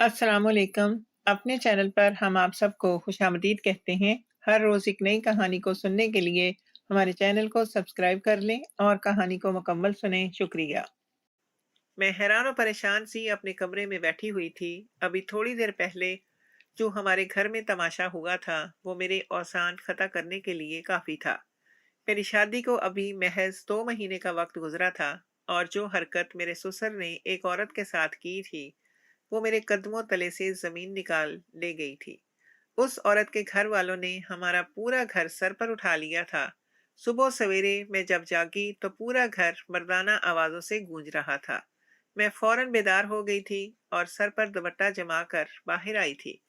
अस्सलाम वालेकुम। अपने चैनल पर हम आप सबको खुशामदीद कहते हैं। हर रोज़ एक नई कहानी को सुनने के लिए हमारे चैनल को सब्सक्राइब कर लें और कहानी को मुकम्मल सुनें। शुक्रिया। मैं हैरान और परेशान सी अपने कमरे में बैठी हुई थी। अभी थोड़ी देर पहले जो हमारे घर में तमाशा हुआ था वो मेरे औसान खता करने के लिए काफ़ी था। मेरी शादी को अभी महज 2 महीने का वक्त गुजरा था और जो हरकत मेरे ससुर ने एक औरत के साथ की थी वो मेरे कदमों तले से जमीन निकाल ले गई थी। उस औरत के घर वालों ने हमारा पूरा घर सर पर उठा लिया था। सुबह सवेरे मैं जब जागी तो पूरा घर मर्दाना आवाजों से गूंज रहा था। मैं फौरन बेदार हो गई थी और सर पर दुपट्टा जमा कर बाहर आई थी।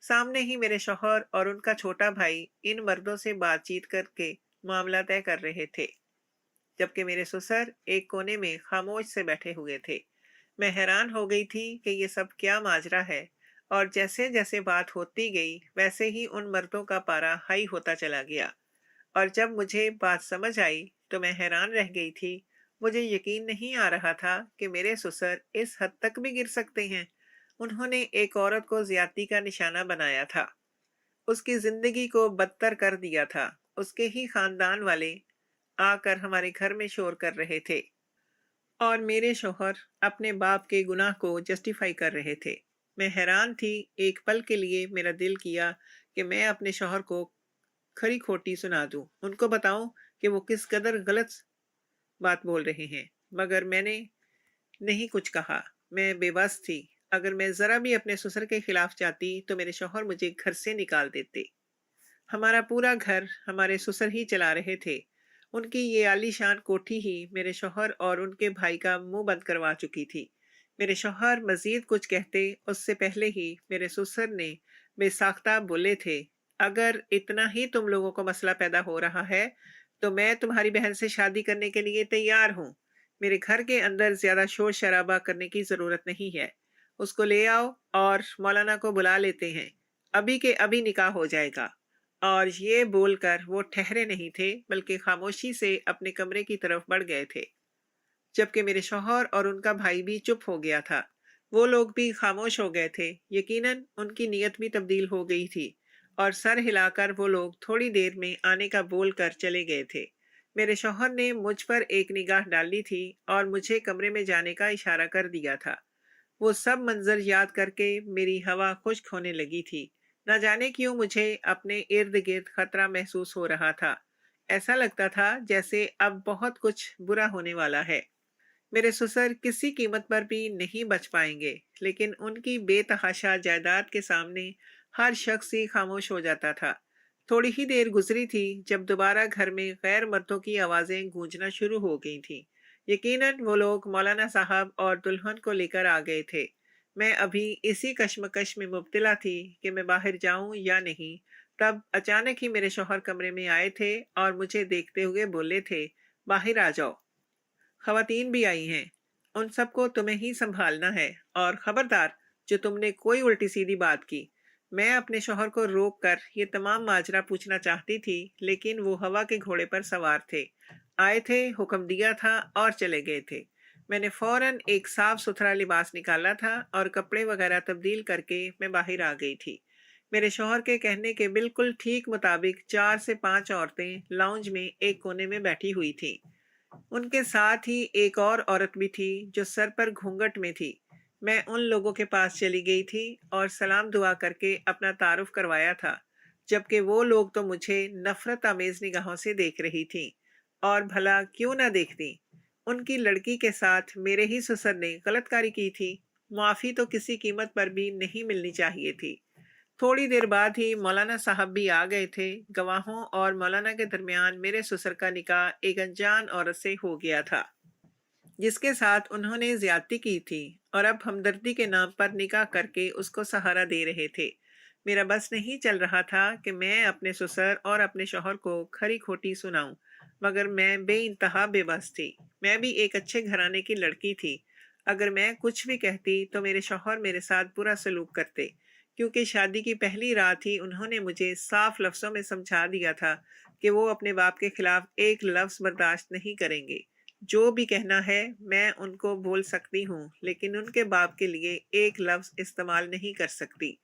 सामने ही मेरे शौहर और उनका छोटा भाई इन मर्दों से बातचीत करके मामला तय कर रहे थे, जबकि मेरे ससुर एक कोने में खामोश से बैठे हुए थे। मैं हैरान हो गई थी कि ये सब क्या माजरा है, और जैसे जैसे बात होती गई वैसे ही उन मर्दों का पारा हाई होता चला गया। और जब मुझे बात समझ आई तो मैं हैरान रह गई थी। मुझे यकीन नहीं आ रहा था कि मेरे ससुर इस हद तक भी गिर सकते हैं। उन्होंने एक औरत को ज्यादती का निशाना बनाया था, उसकी जिंदगी को बदतर कर दिया था। उसके ही खानदान वाले आकर हमारे घर में शोर कर रहे थे और मेरे शौहर अपने बाप के गुनाह को जस्टिफाई कर रहे थे। मैं हैरान थी। एक पल के लिए मेरा दिल किया कि मैं अपने शौहर को खरी खोटी सुना दूं, उनको बताऊं कि वो किस कदर गलत बात बोल रहे हैं, मगर मैंने नहीं कुछ कहा। मैं बेबस थी। अगर मैं जरा भी अपने ससुर के खिलाफ जाती तो मेरे शौहर मुझे घर से निकाल देते। हमारा पूरा घर हमारे ससुर ही चला रहे थे। उनकी ये आलीशान कोठी ही मेरे शौहर और उनके भाई का मुंह बंद करवा चुकी थी। मेरे शौहर मजीद कुछ कहते उससे पहले ही मेरे ससुर ने बेसाख्ता बोले थे, अगर इतना ही तुम लोगों को मसला पैदा हो रहा है तो मैं तुम्हारी बहन से शादी करने के लिए तैयार हूँ। मेरे घर के अंदर ज्यादा शोर शराबा करने की जरूरत नहीं है। उसको ले आओ और मौलाना को बुला लेते हैं। अभी के अभी निकाह हो जाएगा। और ये बोलकर वो ठहरे नहीं थे, बल्कि खामोशी से अपने कमरे की तरफ बढ़ गए थे, जबकि मेरे शौहर और उनका भाई भी चुप हो गया था। वो लोग भी खामोश हो गए थे। यकीनन उनकी नीयत भी तब्दील हो गई थी और सर हिलाकर वो लोग थोड़ी देर में आने का बोल कर चले गए थे। मेरे शौहर ने मुझ पर एक निगाह डाली थी और मुझे कमरे में जाने का इशारा कर दिया था। वो सब मंजर याद करके मेरी हवा खुश्क होने लगी थी। न जाने क्यों मुझे अपने इर्द गिर्द खतरा महसूस हो रहा था। ऐसा लगता था जैसे अब बहुत कुछ बुरा होने वाला है। मेरे ससुर किसी कीमत पर भी नहीं बच पाएंगे, लेकिन उनकी बेतहाशा जायदाद के सामने हर शख्स ही खामोश हो जाता था। थोड़ी ही देर गुजरी थी जब दोबारा घर में गैर मर्दों की आवाजें गूंजना शुरू हो गई थीं। यकीनन वो लोग मौलाना साहब और दुल्हन को लेकर आ गए थे। मैं अभी इसी कश्मकश में मुब्तला थी कि मैं बाहर जाऊं या नहीं। तब अचानक ही मेरे शौहर कमरे में आए थे और मुझे देखते हुए बोले थे, बाहर आ जाओ, खवातीन भी आई हैं। उन सबको तुम्हें ही संभालना है, और खबरदार जो तुमने कोई उल्टी सीधी बात की। मैं अपने शौहर को रोक कर ये तमाम माजरा पूछना चाहती थी, लेकिन वो हवा के घोड़े पर सवार थे। आए थे, हुक्म दिया था और चले गए थे। मैंने फौरन एक साफ सुथरा लिबास निकाला था और कपड़े वगैरह तब्दील करके मैं बाहर आ गई थी। मेरे शौहर के कहने के बिल्कुल ठीक मुताबिक 4 से 5 औरतें लाउंज में एक कोने में बैठी हुई थीं। उनके साथ ही एक और औरत भी थी जो सर पर घूंघट में थी। मैं उन लोगों के पास चली गई थी और सलाम दुआ करके अपना तारुफ करवाया था, जबकि वो लोग तो मुझे नफरत आमेज निगाहों से देख रही थी। और भला क्यों ना देखती, उनकी लड़की के साथ मेरे ही ससुर ने गलतकारी की थी। माफी तो किसी कीमत पर भी नहीं मिलनी चाहिए थी। थोड़ी देर बाद ही मौलाना साहब भी आ गए थे। गवाहों और मौलाना के दरमियान मेरे ससुर का निकाह एक अनजान औरत से हो गया था, जिसके साथ उन्होंने ज्यादती की थी, और अब हमदर्दी के नाम पर निकाह करके उसको सहारा दे रहे थे। मेरा बस नहीं चल रहा था कि मैं अपने ससुर और अपने शौहर को खरी खोटी सुनाऊं, मगर मैं बेइंतहा बेबस थी। मैं भी एक अच्छे घराने की लड़की थी। अगर मैं कुछ भी कहती तो मेरे शौहर मेरे साथ बुरा सलूक करते, क्योंकि शादी की पहली रात ही उन्होंने मुझे साफ लफ्जों में समझा दिया था कि वो अपने बाप के खिलाफ एक लफ्ज बर्दाश्त नहीं करेंगे। जो भी कहना है मैं उनको बोल सकती हूँ, लेकिन उनके बाप के लिए एक लफ्ज़ इस्तेमाल नहीं कर सकती।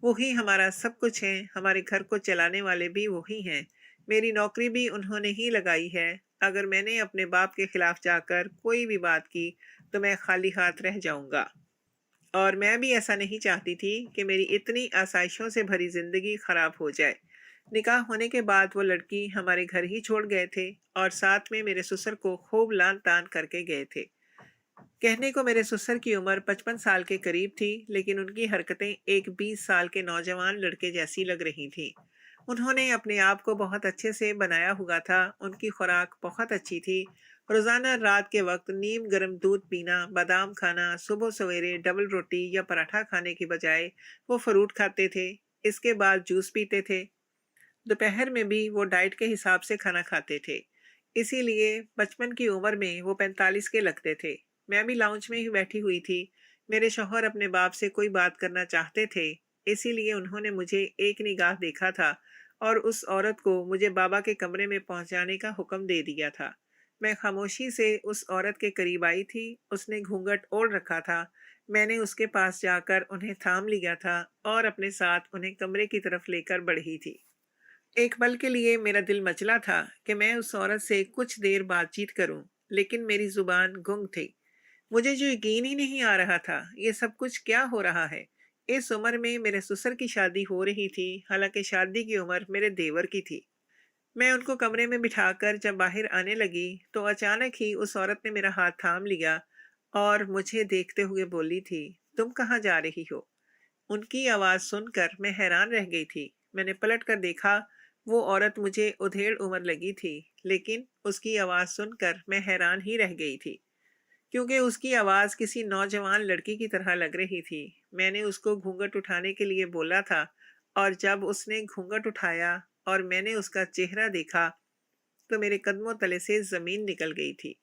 वही हमारा सब कुछ है, हमारे घर को चलाने वाले भी वही हैं। मेरी नौकरी भी उन्होंने ही लगाई है। अगर मैंने अपने बाप के खिलाफ जाकर कोई भी बात की, तो मैं खाली हाथ रह जाऊँगा। और मैं भी ऐसा नहीं चाहती थी कि मेरी इतनी आसाइशों से भरी ज़िंदगी ख़राब हो जाए। निकाह होने के बाद वो लड़की हमारे घर ही छोड़ गए थे और साथ में मेरे ससुर को खूब लान-तान करके गए थे। कहने को मेरे ससुर की उम्र 55 साल के करीब थी, लेकिन उनकी हरकतें एक 20 साल के नौजवान लड़के जैसी लग रही थीं। उन्होंने अपने आप को बहुत अच्छे से बनाया हुआ था, उनकी खुराक बहुत अच्छी थी। रोज़ाना रात के वक्त नीम गर्म दूध पीना, बादाम खाना, सुबह सवेरे डबल रोटी या पराठा खाने की बजाय वो फ्रूट खाते थे। इसके बाद जूस पीते थे। दोपहर में भी वो डाइट के हिसाब से खाना खाते थे। इसीलिए बचपन की उम्र में वो 45 के लगते थे। मैं भी लाउंज में ही बैठी हुई थी। मेरे शौहर अपने बाप से कोई बात करना चाहते थे, इसीलिए उन्होंने मुझे एक निगाह देखा था और उस औरत को मुझे बाबा के कमरे में पहुंचाने का हुक्म दे दिया था। मैं खामोशी से उस औरत के करीब आई थी। उसने घूंघट ओढ़ रखा था। मैंने उसके पास जाकर उन्हें थाम लिया था और अपने साथ उन्हें कमरे की तरफ लेकर बढ़ी थी। एक पल के लिए मेरा दिल मचला था कि मैं उस औरत से कुछ देर बातचीत करूं, लेकिन मेरी जुबान गुंग थी। मुझे जो यकीन ही नहीं आ रहा था, ये सब कुछ क्या हो रहा है। इस उम्र में मेरे ससुर की शादी हो रही थी, हालांकि शादी की उम्र मेरे देवर की थी। मैं उनको कमरे में बिठाकर जब बाहर आने लगी, तो अचानक ही उस औरत ने मेरा हाथ थाम लिया और मुझे देखते हुए बोली थी, तुम कहाँ जा रही हो? उनकी आवाज़ सुनकर मैं हैरान रह गई थी। मैंने पलट कर देखा, वो औरत मुझे उधेड़ उम्र लगी थी, लेकिन उसकी आवाज़ सुनकर मैं हैरान ही रह गई थी, क्योंकि उसकी आवाज़ किसी नौजवान लड़की की तरह लग रही थी। मैंने उसको घूंघट उठाने के लिए बोला था, और जब उसने घूंघट उठाया और मैंने उसका चेहरा देखा, तो मेरे कदमों तले से ज़मीन निकल गई थी,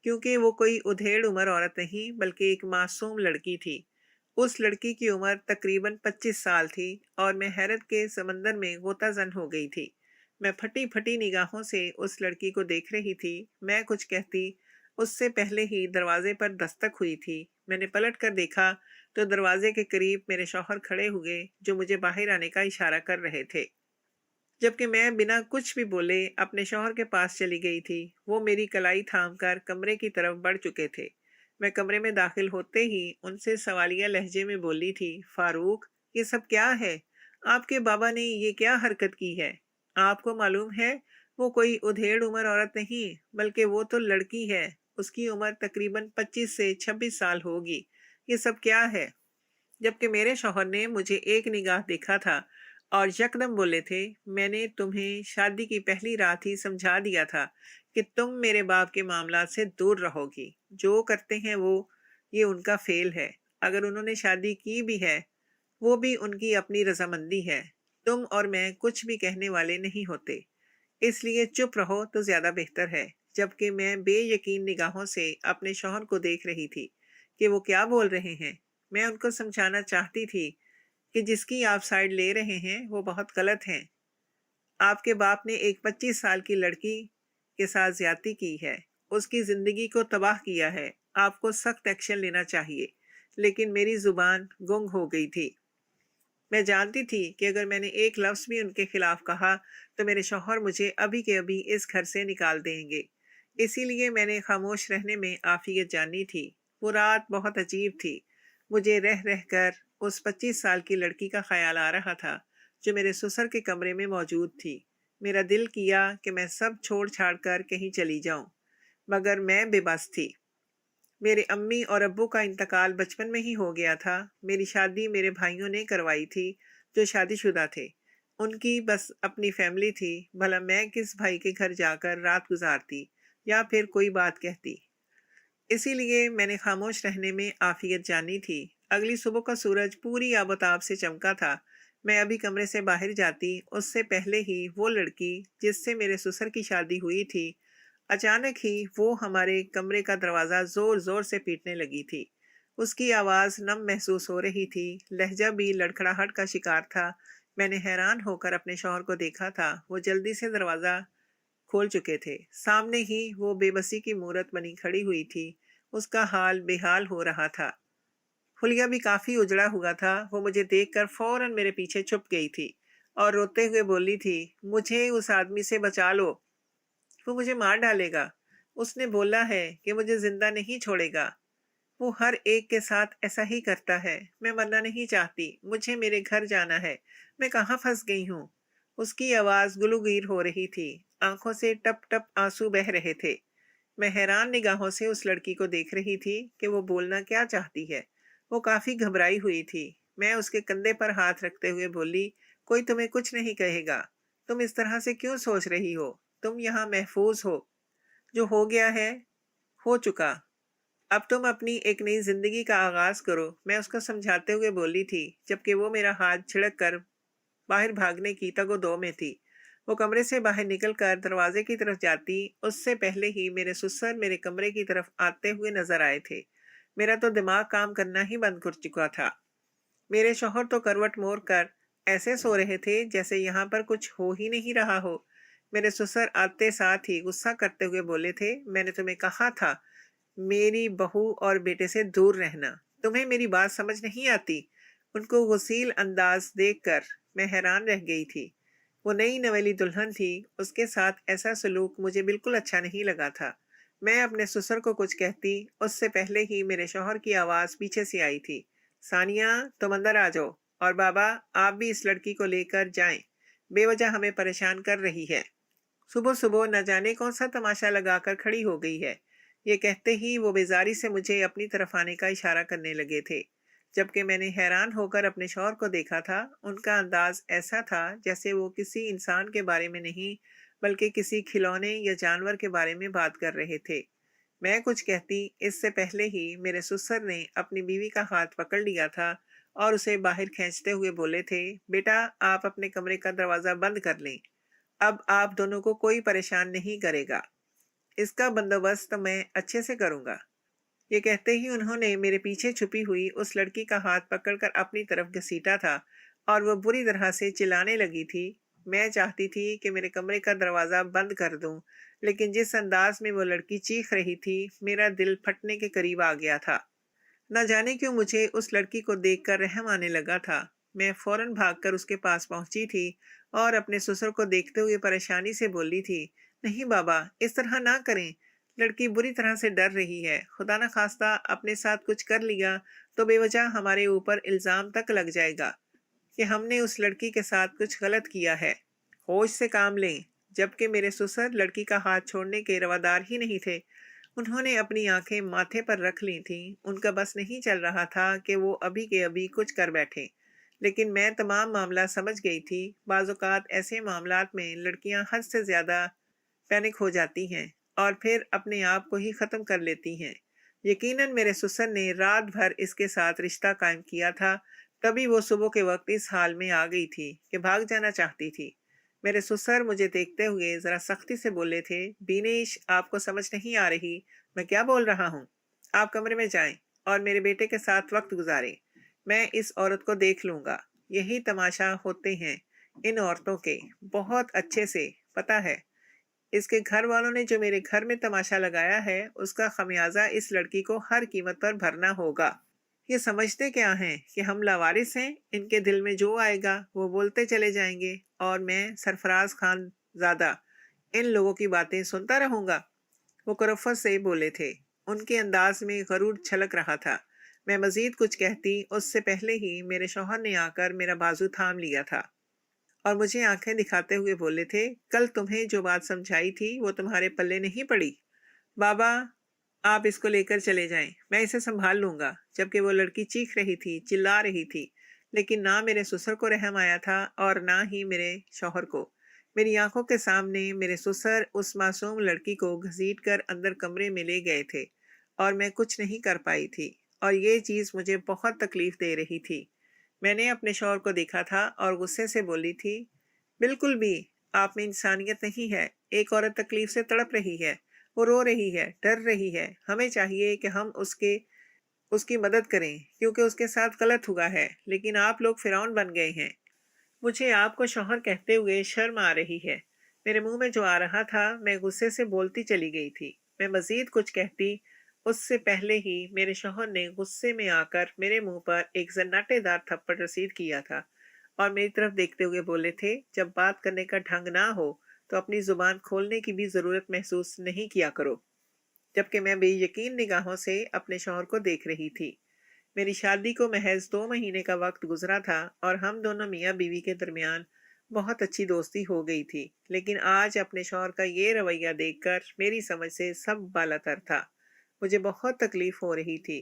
क्योंकि वो कोई उधेड़ उम्र औरत नहीं, बल्कि एक मासूम लड़की थी। उस लड़की की उम्र तकरीबन 25 साल थी और मैं हैरत के समंदर में गोताजन हो गई थी। मैं फटी-फटी निगाहों से उस लड़की को देख रही थी। मैं कुछ कहती, उससे पहले ही दरवाजे पर दस्तक हुई थी। मैंने पलट कर देखा, तो दरवाजे के करीब मेरे शौहर खड़े हुए, जो मुझे बाहर आने का इशारा कर रहे थे। जबकि मैं बिना कुछ भी बोले अपने शौहर के पास चली गई थी। वो मेरी कलाई थामकर कमरे की तरफ बढ़ चुके थे। मैं कमरे में दाखिल होते ही उनसे सवालिया लहजे में बोली थी, फारूक, ये सब क्या है? आपके बाबा ने ये क्या हरकत की है? आपको मालूम है, वो कोई उधेड़ उम्र औरत नहीं, बल्कि वो तो लड़की है। उसकी उम्र तकरीबन 25 से 26 साल होगी। ये सब क्या है? जबकि मेरे शौहर ने मुझे एक निगाह देखा था और यकदम बोले थे, मैंने तुम्हें शादी की पहली रात ही समझा दिया था कि तुम मेरे बाप के मामलात से दूर रहोगी। जो करते हैं वो, ये उनका फेल है। अगर उन्होंने शादी की भी है, वो भी उनकी अपनी रजामंदी है। तुम और मैं कुछ भी कहने वाले नहीं होते, इसलिए चुप रहो तो ज्यादा बेहतर है। जबकि मैं बेयकीन निगाहों से अपने शौहर को देख रही थी कि वो क्या बोल रहे हैं। मैं उनको समझाना चाहती थी कि जिसकी आप साइड ले रहे हैं वो बहुत गलत हैं। आपके बाप ने एक 25 साल की लड़की के साथ ज्यादती की है, उसकी जिंदगी को तबाह किया है। आपको सख्त एक्शन लेना चाहिए। लेकिन मेरी जुबान गुंग हो गई थी। मैं जानती थी कि अगर मैंने एक लफ्ज भी उनके खिलाफ कहा, तो मेरे शौहर मुझे अभी के अभी इस घर से निकाल देंगे। इसीलिए मैंने खामोश रहने में आफियत जानी थी। वो रात बहुत अजीब थी। मुझे रह रह कर उस 25 साल की लड़की का ख्याल आ रहा था, जो मेरे ससुर के कमरे में मौजूद थी। मेरा दिल किया कि मैं सब छोड़ छाड़ कर कहीं चली जाऊं, मगर मैं बेबस थी। मेरे अम्मी और अब्बू का इंतकाल बचपन में ही हो गया था। मेरी शादी मेरे भाइयों ने करवाई थी, जो शादीशुदा थे। उनकी बस अपनी फैमिली थी। भला मैं किस भाई के घर जाकर रात गुजारती या फिर कोई बात कहती। इसीलिए मैंने खामोश रहने में आफियत जानी थी। अगली सुबह का सूरज पूरी आबोताब से चमका था। मैं अभी कमरे से बाहर जाती, उससे पहले ही वो लड़की जिससे मेरे ससुर की शादी हुई थी, अचानक ही वो हमारे कमरे का दरवाज़ा ज़ोर-ज़ोर से पीटने लगी थी। उसकी आवाज़ नम महसूस हो रही थी, लहजा भी लड़खड़ाहट का शिकार था। मैंने हैरान होकर अपने शौहर को देखा था। वो जल्दी से दरवाज़ा کھول چکے تھے۔ سامنے ہی وہ بے بسی کی مورت بنی کھڑی ہوئی تھی۔ اس کا حال بے حال ہو رہا تھا۔ حلیہ بھی کافی اجڑا ہوا تھا۔ وہ مجھے دیکھ کر فوراً میرے پیچھے چھپ گئی تھی اور روتے ہوئے بولی تھی، مجھے اس آدمی سے بچا لو، وہ مجھے مار ڈالے گا۔ اس نے بولا ہے کہ مجھے زندہ نہیں چھوڑے گا۔ وہ ہر ایک کے ساتھ ایسا ہی کرتا ہے۔ میں مرنا نہیں چاہتی، مجھے میرے گھر جانا ہے۔ میں کہاں پھنس گئی ہوں؟ اس کی آواز گلوگیر ہو رہی تھی۔ آنکھوں سے ٹپ ٹپ آنسو بہہ رہے تھے۔ میں حیران نگاہوں سے اس لڑکی کو دیکھ رہی تھی کہ وہ بولنا کیا چاہتی ہے۔ وہ کافی گھبرائی ہوئی تھی۔ میں اس کے کندھے پر ہاتھ رکھتے ہوئے بولی، کوئی تمہیں کچھ نہیں کہے گا۔ تم اس طرح سے کیوں سوچ رہی ہو؟ تم یہاں محفوظ ہو۔ جو ہو گیا ہے ہو چکا۔ اب تم اپنی ایک نئی زندگی کا آغاز کرو۔ میں اس کو سمجھاتے ہوئے بولی تھی، جبکہ وہ میرا ہاتھ جھڑک کر باہر بھاگنے کی تگ و دو میں تھی۔ وہ کمرے سے باہر نکل کر دروازے کی طرف جاتی، اس سے پہلے ہی میرے سسر میرے کمرے کی طرف آتے ہوئے نظر آئے تھے۔ میرا تو دماغ کام کرنا ہی بند کر چکا تھا۔ میرے شوہر تو کروٹ موڑ کر ایسے سو رہے تھے جیسے یہاں پر کچھ ہو ہی نہیں رہا ہو۔ میرے سسر آتے ساتھ ہی غصہ کرتے ہوئے بولے تھے، میں نے تمہیں کہا تھا میری بہو اور بیٹے سے دور رہنا۔ تمہیں میری بات سمجھ نہیں آتی؟ ان کو غسیل انداز دیکھ کر میں حیران رہ گئی تھی۔ وہ نئی نویلی دلہن تھی، اس کے ساتھ ایسا سلوک مجھے بالکل اچھا نہیں لگا تھا۔ میں اپنے سسر کو کچھ کہتی، اس سے پہلے ہی میرے شوہر کی آواز پیچھے سے آئی تھی، ثانیہ تم اندر آ جاؤ، اور بابا آپ بھی اس لڑکی کو لے کر جائیں، بے وجہ ہمیں پریشان کر رہی ہے۔ صبح صبح نہ جانے کون سا تماشا لگا کر کھڑی ہو گئی ہے۔ یہ کہتے ہی وہ بیزاری سے مجھے اپنی طرف آنے کا اشارہ کرنے لگے تھے، جبکہ میں نے حیران ہو کر اپنے شوہر کو دیکھا تھا۔ ان کا انداز ایسا تھا جیسے وہ کسی انسان کے بارے میں نہیں بلکہ کسی کھلونے یا جانور کے بارے میں بات کر رہے تھے۔ میں کچھ کہتی، اس سے پہلے ہی میرے سسر نے اپنی بیوی کا ہاتھ پکڑ لیا تھا اور اسے باہر کھینچتے ہوئے بولے تھے، بیٹا آپ اپنے کمرے کا دروازہ بند کر لیں، اب آپ دونوں کو کوئی پریشان نہیں کرے گا، اس کا بندوبست میں اچھے سے کروں گا۔ یہ کہتے ہی انہوں نے میرے پیچھے چھپی ہوئی اس لڑکی کا ہاتھ پکڑ کر اپنی طرف گھسیٹا تھا اور وہ بری طرح سے چلانے لگی تھی۔ میں چاہتی تھی کہ میرے کمرے کا دروازہ بند کر دوں، لیکن جس انداز میں وہ لڑکی چیخ رہی تھی، میرا دل پھٹنے کے قریب آ گیا تھا۔ نہ جانے کیوں مجھے اس لڑکی کو دیکھ کر رحم آنے لگا تھا۔ میں فوراً بھاگ کر اس کے پاس پہنچی تھی اور اپنے سسر کو دیکھتے ہوئے پریشانی سے بولی تھی، نہیں بابا اس طرح نہ کریں، لڑکی بری طرح سے ڈر رہی ہے، خدا نہ خواستہ اپنے ساتھ کچھ کر لیا تو بے وجہ ہمارے اوپر الزام تک لگ جائے گا کہ ہم نے اس لڑکی کے ساتھ کچھ غلط کیا ہے۔ ہوش سے کام لیں۔ جبکہ میرے سسر لڑکی کا ہاتھ چھوڑنے کے روادار ہی نہیں تھے۔ انہوں نے اپنی آنکھیں ماتھے پر رکھ لی تھیں۔ ان کا بس نہیں چل رہا تھا کہ وہ ابھی کے ابھی کچھ کر بیٹھے، لیکن میں تمام معاملہ سمجھ گئی تھی۔ بعض اوقات ایسے معاملات میں لڑکیاں حد سے زیادہ پینک ہو جاتی ہیں اور پھر اپنے آپ کو ہی ختم کر لیتی ہیں۔ یقیناً میرے سسر نے رات بھر اس کے ساتھ رشتہ قائم کیا تھا، تبھی وہ صبح کے وقت اس حال میں آ گئی تھی کہ بھاگ جانا چاہتی تھی۔ میرے سسر مجھے دیکھتے ہوئے ذرا سختی سے بولے تھے، بینیش آپ کو سمجھ نہیں آ رہی میں کیا بول رہا ہوں؟ آپ کمرے میں جائیں اور میرے بیٹے کے ساتھ وقت گزاریں۔ میں اس عورت کو دیکھ لوں گا۔ یہی تماشا ہوتے ہیں ان عورتوں کے، بہت اچھے سے پتہ ہے۔ اس کے گھر والوں نے جو میرے گھر میں تماشا لگایا ہے، اس کا خمیازہ اس لڑکی کو ہر قیمت پر بھرنا ہوگا۔ یہ سمجھتے کیا ہیں کہ ہم لاوارث ہیں؟ ان کے دل میں جو آئے گا وہ بولتے چلے جائیں گے اور میں سرفراز خان زادہ ان لوگوں کی باتیں سنتا رہوں گا۔ وہ کرفت سے بولے تھے، ان کے انداز میں غرور چھلک رہا تھا۔ میں مزید کچھ کہتی، اس سے پہلے ہی میرے شوہر نے آ کر میرا بازو تھام لیا تھا اور مجھے آنکھیں دکھاتے ہوئے بولے تھے، کل تمہیں جو بات سمجھائی تھی وہ تمہارے پلے نہیں پڑی۔ بابا آپ اس کو لے کر چلے جائیں، میں اسے سنبھال لوں گا۔ جبکہ وہ لڑکی چیخ رہی تھی، چلا رہی تھی، لیکن نہ میرے سسر کو رحم آیا تھا اور نہ ہی میرے شوہر کو۔ میری آنکھوں کے سامنے میرے سسر اس معصوم لڑکی کو گھسیٹ کر اندر کمرے میں لے گئے تھے اور میں کچھ نہیں کر پائی تھی، اور یہ چیز مجھے بہت تکلیف دے رہی تھی۔ میں نے اپنے شوہر کو دیکھا تھا اور غصے سے بولی تھی، بالکل بھی آپ میں انسانیت نہیں ہے۔ ایک عورت تکلیف سے تڑپ رہی ہے، وہ رو رہی ہے، ڈر رہی ہے، ہمیں چاہیے کہ ہم اس کی مدد کریں کیونکہ اس کے ساتھ غلط ہوا ہے، لیکن آپ لوگ فرعون بن گئے ہیں۔ مجھے آپ کو شوہر کہتے ہوئے شرم آ رہی ہے۔ मेरे मुंह में जो आ रहा था मैं गुस्से से बोलती चली गई थी। मैं मजीद कुछ कहती उससे पहले ही मेरे शौहर ने गुस्से में आकर मेरे मुंह पर एक जन्नाटेदार थप्पड़ रसीद किया था और मेरी तरफ देखते हुए बोले थे, जब बात करने का ढंग ना हो तो अपनी जुबान खोलने की भी जरूरत महसूस नहीं किया करो। जबकि मैं बेयकीन निगाहों से अपने शौहर को देख रही थी। मेरी शादी को महज 2 महीने का वक्त गुजरा था और हम दोनों मियाँ बीवी के दरमियान बहुत अच्छी दोस्ती हो गई थी, लेकिन आज अपने शौहर का ये रवैया देखकर मेरी समझ से सब बालातर था। मुझे बहुत तकलीफ हो रही थी।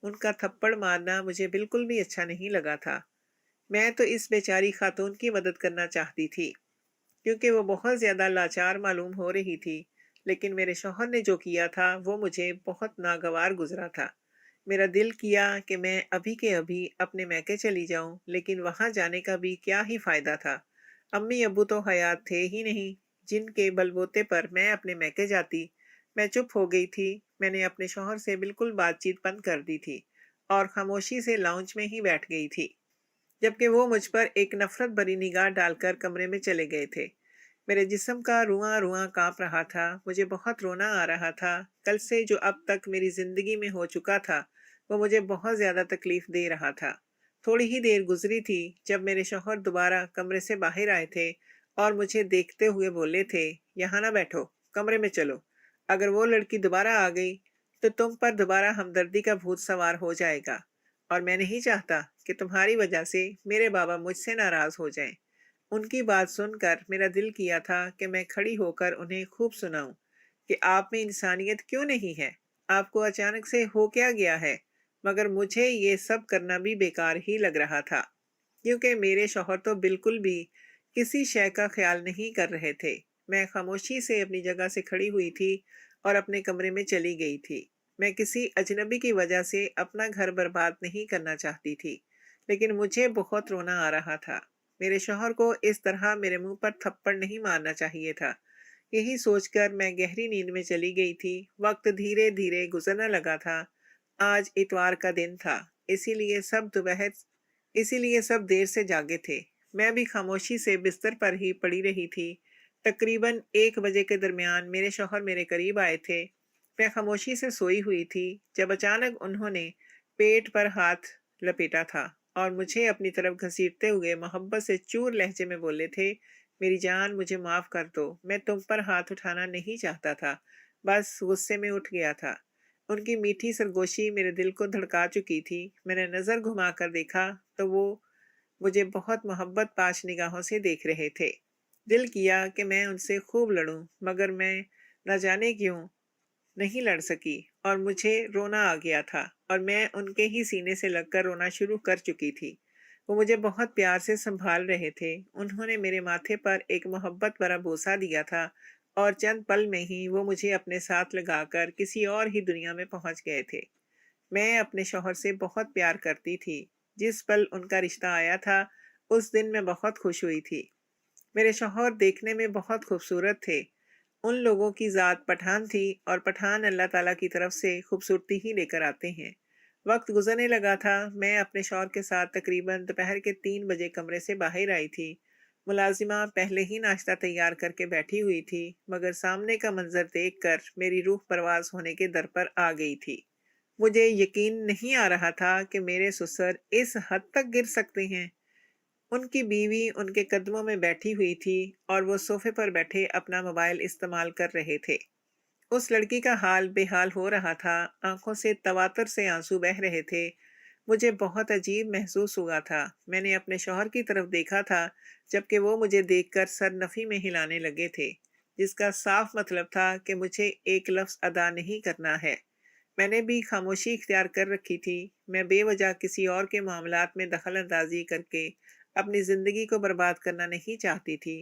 उनका थप्पड़ मारना मुझे बिल्कुल भी अच्छा नहीं लगा था। मैं तो इस बेचारी खातून की मदद करना चाहती थी, क्योंकि वो बहुत ज्यादा लाचार मालूम हो रही थी। लेकिन मेरे शौहर ने जो किया था वो मुझे बहुत नागवार गुजरा था। मेरा दिल किया कि मैं अभी के अभी अपने मैके चली जाऊं, लेकिन वहां जाने का भी क्या ही फायदा था। अम्मी अब्बू तो हयात थे ही नहीं, जिनके बलबोते पर मैं अपने मैके जाती। मैं चुप हो गई थी। मैंने अपने शौहर से बिल्कुल बातचीत बंद कर दी थी और खामोशी से लाउंज में ही बैठ गई थी, जबकि वो मुझ पर एक नफरत भरी निगाह डालकर कमरे में चले गए थे। मेरे जिस्म का रुआं रुआं कांप रहा था। मुझे बहुत रोना आ रहा था। कल से जो अब तक मेरी जिंदगी में हो चुका था वो मुझे बहुत ज्यादा तकलीफ दे रहा था। थोड़ी ही देर गुजरी थी जब मेरे शौहर दोबारा कमरे से बाहर आए थे और मुझे देखते हुए बोले थे, यहाँ ना बैठो, कमरे में चलो। अगर वो लड़की दोबारा आ गई तो तुम पर दोबारा हमदर्दी का भूत सवार हो जाएगा, और मैं नहीं चाहता कि तुम्हारी वजह से मेरे बाबा मुझसे नाराज हो जाएं। उनकी बात सुनकर मेरा दिल किया था कि मैं खड़ी होकर उन्हें खूब सुनाऊं कि आप में इंसानियत क्यों नहीं है, आपको अचानक से हो क्या गया है। मगर मुझे ये सब करना भी बेकार ही लग रहा था, क्योंकि मेरे शौहर तो बिल्कुल भी किसी शय का ख्याल नहीं कर रहे थे। मैं खामोशी से अपनी जगह से खड़ी हुई थी और अपने कमरे में चली गई थी। मैं किसी अजनबी की वजह से अपना घर बर्बाद नहीं करना चाहती थी, लेकिन मुझे बहुत रोना आ रहा था। मेरे शौहर को इस तरह मेरे मुंह पर थप्पड़ नहीं मारना चाहिए था। यही सोचकर मैं गहरी नींद में चली गई थी। वक्त धीरे धीरे गुजरने लगा था। आज इतवार का दिन था, इसीलिए सब दोपहर इसीलिए सब देर से जागे थे। मैं भी खामोशी से बिस्तर पर ही पड़ी रही थी। तकरीबन 1 बजे के दरमियान मेरे शौहर मेरे करीब आए थे। मैं खामोशी से सोई हुई थी जब अचानक उन्होंने पेट पर हाथ लपेटा था और मुझे अपनी तरफ घसीटते हुए मोहब्बत से चूर लहजे में बोले थे, मेरी जान, मुझे माफ कर दो, मैं तुम पर हाथ उठाना नहीं चाहता था, बस गुस्से में उठ गया था। उनकी मीठी सरगोशी मेरे दिल को धड़का चुकी थी। मैंने नजर घुमाकर देखा तो वो मुझे बहुत मोहब्बत पाश निगाहों से देख रहे थे। दिल किया कि मैं उनसे खूब लड़ूं, मगर मैं न जाने क्यों नहीं लड़ सकी और मुझे रोना आ गया था और मैं उनके ही सीने से लगकर रोना शुरू कर चुकी थी। वो मुझे बहुत प्यार से संभाल रहे थे। उन्होंने मेरे माथे पर एक मोहब्बत भरा बोसा दिया था और चंद पल में ही वो मुझे अपने साथ लगाकर किसी और ही दुनिया में पहुंच गए थे। मैं अपने शौहर से बहुत प्यार करती थी। जिस पल उनका रिश्ता आया था उस दिन मैं बहुत खुश हुई थी। मेरे शौहर देखने में बहुत खूबसूरत थे। उन लोगों की ज़ात पठान थी और पठान अल्लाह ताला की तरफ से खूबसूरती ही लेकर आते हैं। वक्त गुजरने लगा था। मैं अपने शौहर के साथ तकरीबन दोपहर के 3 बजे कमरे से बाहर आई थी। मुलाजिमा पहले ही नाश्ता तैयार करके बैठी हुई थी, मगर सामने का मंजर देखकर मेरी रूह परवास होने के दर पर आ गई थी। मुझे यकीन नहीं आ रहा था कि मेरे ससुर इस हद तक गिर सकते हैं। उनकी बीवी उनके कदमों में बैठी हुई थी और वो सोफे पर बैठे अपना मोबाइल इस्तेमाल कर रहे थे। उस लड़की का हाल बेहाल हो रहा था। आंखों से तवातर से आंसू बह रहे थे। मुझे बहुत अजीब महसूस हुआ था। मैंने अपने शौहर की तरफ देखा था, जबकि वो मुझे देखकर सरनफी में हिलाने लगे थे, जिसका साफ मतलब था कि मुझे एक लफ्ज अदा नहीं करना है। मैंने भी खामोशी इख्तियार कर रखी थी। मैं बेवजह किसी और के मामलात में दखल अंदाजी करके अपनी जिंदगी को बर्बाद करना नहीं चाहती थी।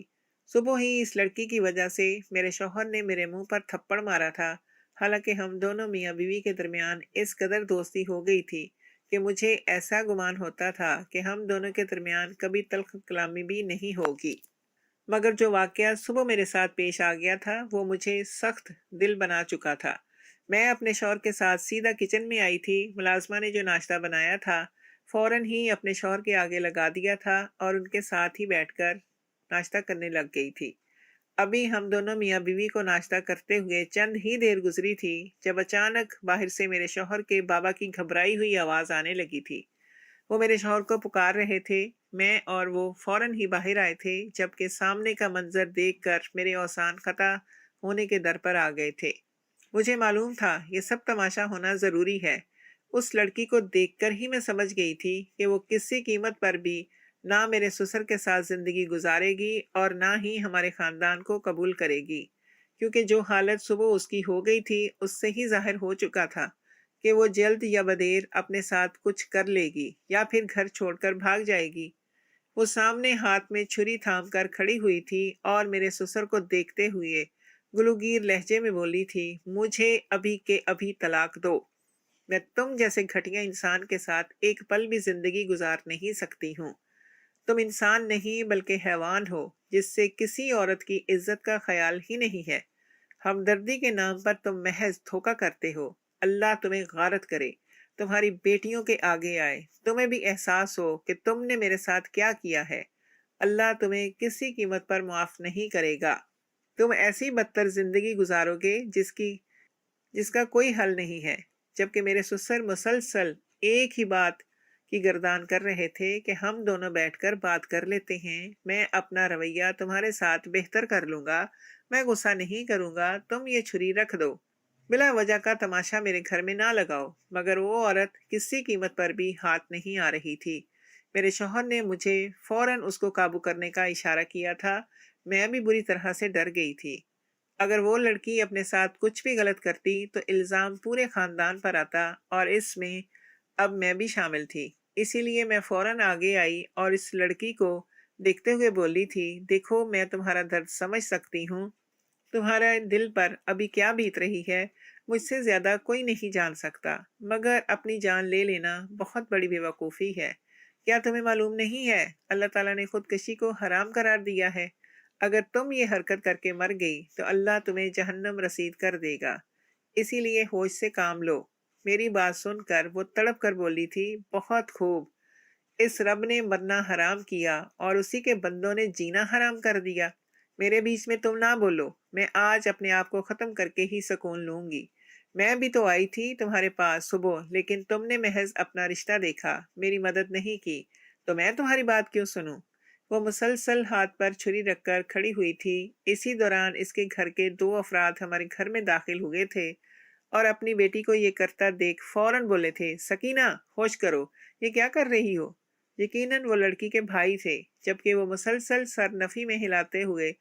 सुबह ही इस लड़की की वजह से मेरे शौहर ने मेरे मुंह पर थप्पड़ मारा था। हालांकि हम दोनों मियाँ बीवी के दरमियान इस कदर दोस्ती हो गई थी कि मुझे ऐसा गुमान होता था कि हम दोनों के दरमियान कभी तल्ख कलामी भी नहीं होगी। मगर जो वाकया सुबह मेरे साथ पेश आ गया था वो मुझे सख्त दिल बना चुका था। मैं अपने शौहर के साथ सीधा किचन में आई थी। मुलाजमा ने जो नाश्ता बनाया था फौरन ही अपने शौहर के आगे लगा दिया था और उनके साथ ही बैठकर नाश्ता करने लग गई थी। ابھی ہم دونوں میاں بیوی کو ناشتہ کرتے ہوئے چند ہی دیر گزری تھی جب اچانک باہر سے میرے شوہر کے بابا کی گھبرائی ہوئی آواز آنے لگی تھی۔ وہ میرے شوہر کو پکار رہے تھے۔ میں اور وہ فوراً ہی باہر آئے تھے، جبکہ سامنے کا منظر دیکھ کر میرے اوزان قطع ہونے کے در پر آ گئے تھے۔ مجھے معلوم تھا یہ سب تماشا ہونا ضروری ہے۔ اس لڑکی کو دیکھ کر ہی میں سمجھ گئی تھی کہ وہ کسی قیمت پر بھی نہ میرے سسر کے ساتھ زندگی گزارے گی اور نہ ہی ہمارے خاندان کو قبول کرے گی، کیونکہ جو حالت صبح اس کی ہو گئی تھی اس سے ہی ظاہر ہو چکا تھا کہ وہ جلد یا بدیر اپنے ساتھ کچھ کر لے گی یا پھر گھر چھوڑ کر بھاگ جائے گی۔ وہ سامنے ہاتھ میں چھری تھام کر کھڑی ہوئی تھی اور میرے سسر کو دیکھتے ہوئے گلوگیر لہجے میں بولی تھی، مجھے ابھی کے ابھی طلاق دو۔ میں تم جیسے گھٹیا انسان کے ساتھ ایک پل بھی زندگی گزار نہیں سکتی ہوں۔ تم انسان نہیں بلکہ حیوان ہو، جس سے کسی عورت کی عزت کا خیال ہی نہیں ہے۔ ہمدردی کے نام پر تم محض دھوکہ کرتے ہو۔ اللہ تمہیں غارت کرے، تمہاری بیٹیوں کے آگے آئے، تمہیں بھی احساس ہو کہ تم نے میرے ساتھ کیا کیا ہے۔ اللہ تمہیں کسی قیمت پر معاف نہیں کرے گا۔ تم ایسی بدتر زندگی گزارو گے جس کا کوئی حل نہیں ہے۔ جبکہ میرے سسر مسلسل ایک ہی بات کی گردان کر رہے تھے کہ ہم دونوں بیٹھ کر بات کر لیتے ہیں، میں اپنا رویہ تمہارے ساتھ بہتر کر لوں گا، میں غصہ نہیں کروں گا، تم یہ چھری رکھ دو، بلا وجہ کا تماشا میرے گھر میں نہ لگاؤ۔ مگر وہ عورت کسی قیمت پر بھی ہاتھ نہیں آ رہی تھی۔ میرے شوہر نے مجھے فوراً اس کو قابو کرنے کا اشارہ کیا تھا۔ میں بھی بری طرح سے ڈر گئی تھی۔ اگر وہ لڑکی اپنے ساتھ کچھ بھی غلط کرتی تو الزام پورے خاندان پر آتا، اور اس میں اب میں بھی شامل تھی۔ اسی لیے میں فوراً آگے آئی اور اس لڑکی کو دیکھتے ہوئے بولی تھی، دیکھو میں تمہارا درد سمجھ سکتی ہوں، تمہارا دل پر ابھی کیا بیت رہی ہے مجھ سے زیادہ کوئی نہیں جان سکتا، مگر اپنی جان لے لینا بہت بڑی بے وقوفی ہے۔ کیا تمہیں معلوم نہیں ہے اللہ تعالیٰ نے خودکشی کو حرام قرار دیا ہے؟ اگر تم یہ حرکت کر کے مر گئی تو اللہ تمہیں جہنم رسید کر دے گا، اسی لیے ہوش سے کام لو۔ میری بات سن کر وہ تڑپ کر بولی تھی، بہت خوب، اس رب نے مرنا حرام کیا اور اسی کے بندوں نے جینا حرام کر دیا۔ میرے بیچ میں تم نہ بولو، میں آج اپنے آپ کو ختم کر کے ہی سکون لوں گی۔ میں بھی تو آئی تھی تمہارے پاس صبح، لیکن تم نے محض اپنا رشتہ دیکھا، میری مدد نہیں کی، تو میں تمہاری بات کیوں سنوں؟ وہ مسلسل ہاتھ پر چھری رکھ کر کھڑی ہوئی تھی۔ اسی دوران اس کے گھر کے 2 افراد ہمارے گھر میں داخل ہوئے تھے اور اپنی بیٹی کو یہ کرتا دیکھ فوراً بولے تھے، سکینہ ہوش کرو، یہ کیا کر رہی ہو؟ یقیناً وہ لڑکی کے بھائی تھے، جبکہ وہ مسلسل سر نفی میں ہلاتے ہوئے